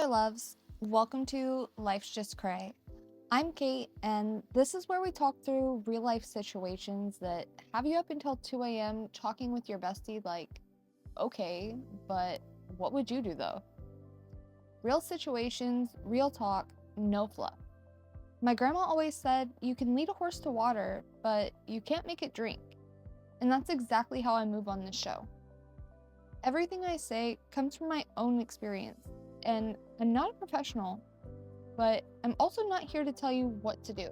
there, loves. Welcome to Life's Just Cray. I'm Kate, and this is where we talk through real life situations that have you up until 2 a.m. talking with your bestie, like, okay, but what would you do though? Real situations, real talk, no fluff. My grandma always said you can lead a horse to water, but you can't make it drink. And that's exactly how I move on this show. Everything I say comes from my own experience, and I'm not a professional, but I'm also not here to tell you what to do.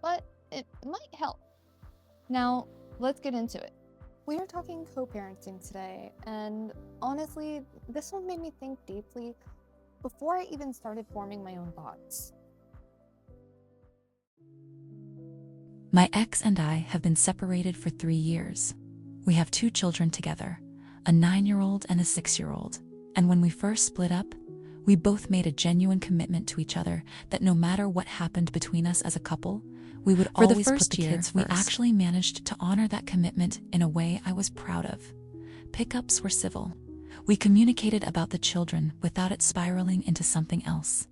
But it might help. Now, let's get into it. We are talking co-parenting today, and honestly, this one made me think deeply before I even started forming my own thoughts. My ex and I have been separated for 3 years. We have 2 children together, a 9-year-old and a 6-year-old. And when we first split up, we both made a genuine commitment to each other that no matter what happened between us as a couple, we would always put the kids first. We actually managed to honor that commitment in a way I was proud of. Pickups were civil. We communicated about the children without it spiraling into something else.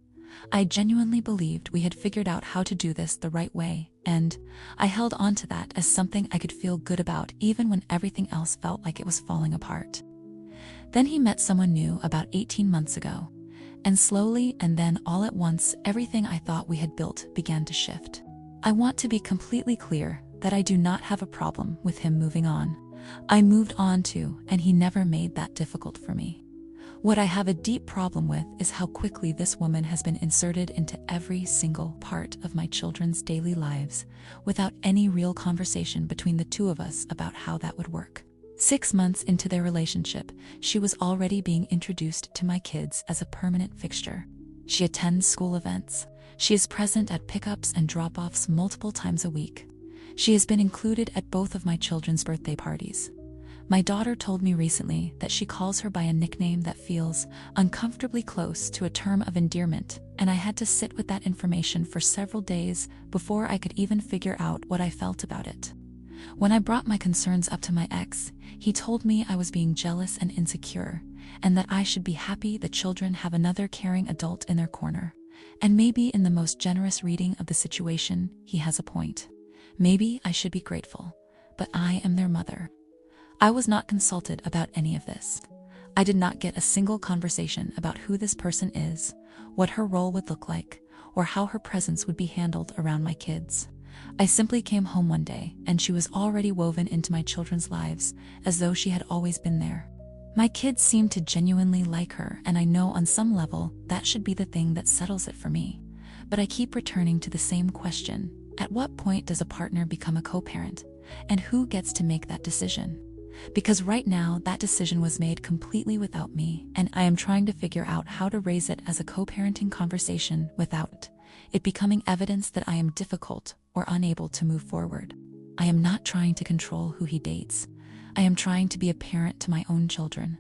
I genuinely believed we had figured out how to do this the right way, and I held on to that as something I could feel good about even when everything else felt like it was falling apart. Then he met someone new about 18 months ago, and slowly and then all at once everything I thought we had built began to shift. I want to be completely clear that I do not have a problem with him moving on. I moved on too, and he never made that difficult for me. What I have a deep problem with is how quickly this woman has been inserted into every single part of my children's daily lives without any real conversation between the two of us about how that would work. 6 months into their relationship, she was already being introduced to my kids as a permanent fixture. She attends school events. She is present at pickups and drop-offs multiple times a week. She has been included at both of my children's birthday parties. My daughter told me recently that she calls her by a nickname that feels uncomfortably close to a term of endearment, and I had to sit with that information for several days before I could even figure out what I felt about it. When I brought my concerns up to my ex, he told me I was being jealous and insecure, and that I should be happy the children have another caring adult in their corner. And maybe in the most generous reading of the situation, he has a point. Maybe I should be grateful, but I am their mother. I was not consulted about any of this. I did not get a single conversation about who this person is, what her role would look like, or how her presence would be handled around my kids. I simply came home one day and she was already woven into my children's lives as though she had always been there. My kids seem to genuinely like her, and I know on some level that should be the thing that settles it for me. But I keep returning to the same question: at what point does a partner become a co-parent? And who gets to make that decision? Because right now, that decision was made completely without me, and I am trying to figure out how to raise it as a co-parenting conversation without it becoming evidence that I am difficult or unable to move forward. I am not trying to control who he dates. I am trying to be a parent to my own children.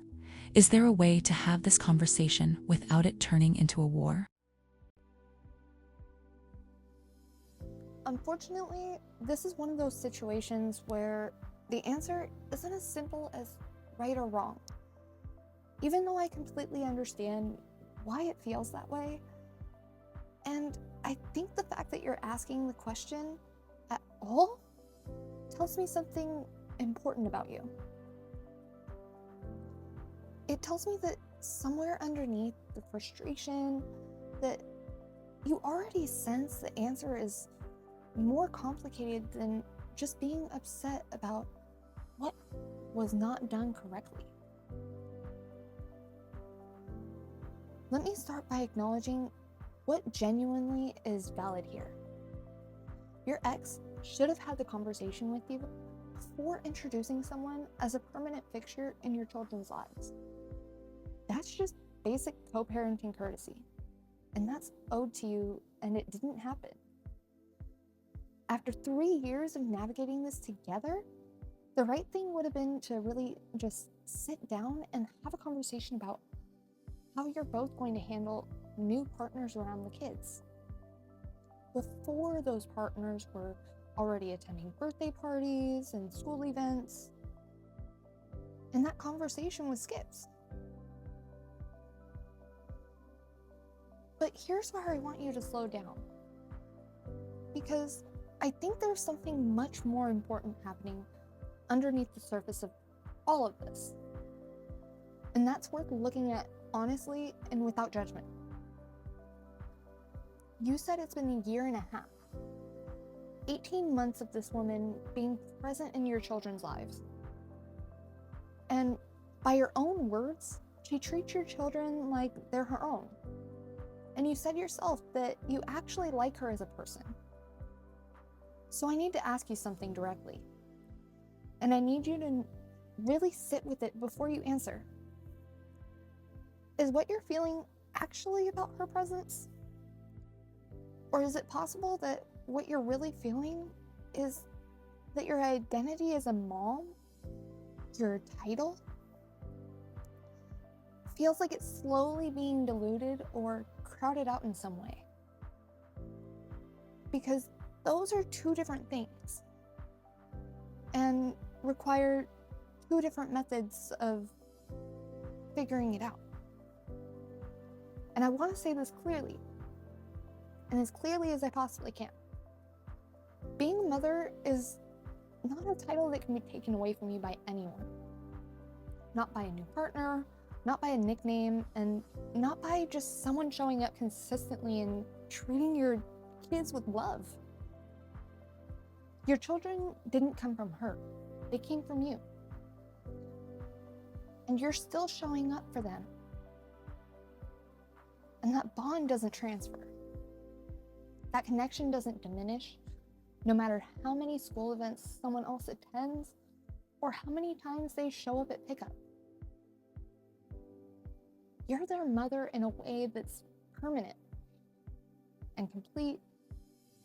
Is there a way to have this conversation without it turning into a war? Unfortunately, this is one of those situations where the answer isn't as simple as right or wrong. Even though I completely understand why it feels that way, and I think the fact that you're asking the question at all tells me something important about you. It tells me that somewhere underneath the frustration, that you already sense the answer is more complicated than just being upset about what was not done correctly. Let me start by acknowledging what genuinely is valid here. Your ex should have had the conversation with you before introducing someone as a permanent fixture in your children's lives. That's just basic co-parenting courtesy, and that's owed to you, and it didn't happen. After 3 years of navigating this together, the right thing would have been to really just sit down and have a conversation about how you're both going to handle new partners around the kids. Before those partners were already attending birthday parties and school events, and that conversation was skipped. But here's where I want you to slow down. Because I think there's something much more important happening underneath the surface of all of this. And that's worth looking at honestly and without judgment. You said it's been a year and a half. 18 months of this woman being present in your children's lives. And by your own words, she treats your children like they're her own. And you said yourself that you actually like her as a person. So I need to ask you something directly. And I need you to really sit with it before you answer. Is what you're feeling actually about her presence? Or is it possible that what you're really feeling is that your identity as a mom, your title, feels like it's slowly being diluted or crowded out in some way? Because those are two different things and require two different methods of figuring it out. And I want to say this clearly, and as clearly as I possibly can. Being a mother is not a title that can be taken away from you by anyone. Not by a new partner, not by a nickname, and not by just someone showing up consistently and treating your kids with love. Your children didn't come from her, they came from you. And you're still showing up for them. And that bond doesn't transfer. That connection doesn't diminish, no matter how many school events someone else attends or how many times they show up at pickup. You're their mother in a way that's permanent and complete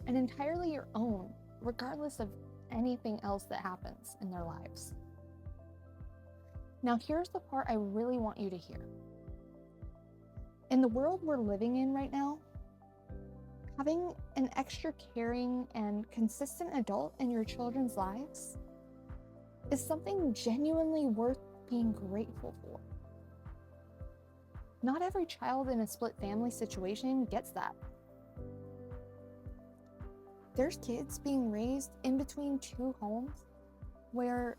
and entirely your own, regardless of anything else that happens in their lives. Now, here's the part I really want you to hear. In the world we're living in right now, having an extra caring and consistent adult in your children's lives is something genuinely worth being grateful for. Not every child in a split family situation gets that. There's kids being raised in between two homes where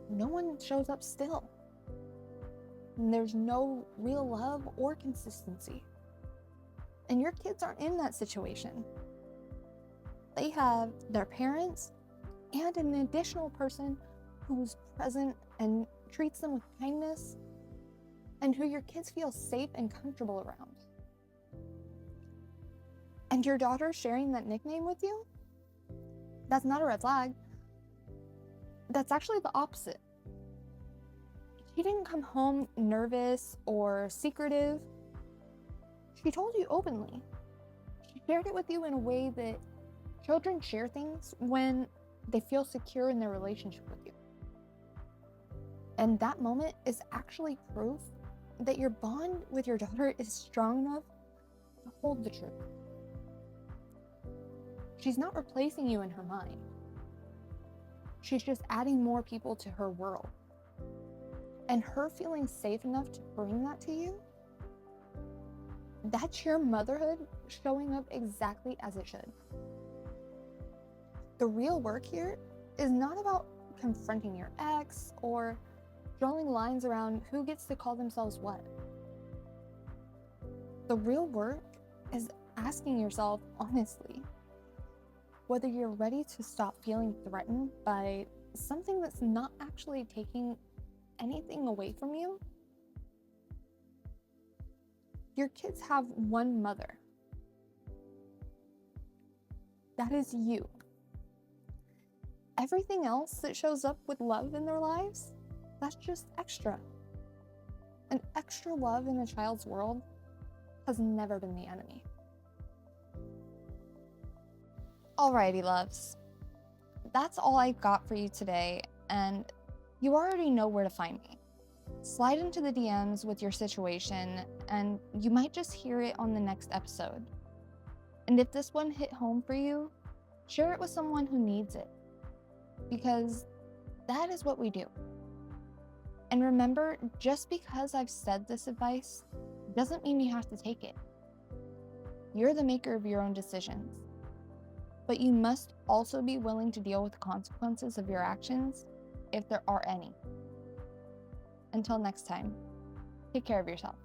no one shows up still. And there's no real love or consistency. And your kids aren't in that situation. They have their parents and an additional person who's present and treats them with kindness and who your kids feel safe and comfortable around. And your daughter sharing that nickname with you? That's not a red flag. That's actually the opposite. She didn't come home nervous or secretive. She told you openly. She shared it with you in a way that children share things when they feel secure in their relationship with you. And that moment is actually proof that your bond with your daughter is strong enough to hold the truth. She's not replacing you in her mind. She's just adding more people to her world. And her feeling safe enough to bring that to you, that's your motherhood showing up exactly as it should. The real work here is not about confronting your ex or drawing lines around who gets to call themselves what. The real work is asking yourself honestly whether you're ready to stop feeling threatened by something that's not actually taking anything away from you. Your kids have one mother. That is you. Everything else that shows up with love in their lives, that's just extra. And extra love in a child's world has never been the enemy. Alrighty, loves. That's all I've got for you today, and you already know where to find me. Slide into the DMs with your situation, and you might just hear it on the next episode. And if this one hit home for you, share it with someone who needs it, because that is what we do. And remember, just because I've said this advice doesn't mean you have to take it. You're the maker of your own decisions. But you must also be willing to deal with the consequences of your actions, if there are any. Until next time, take care of yourself.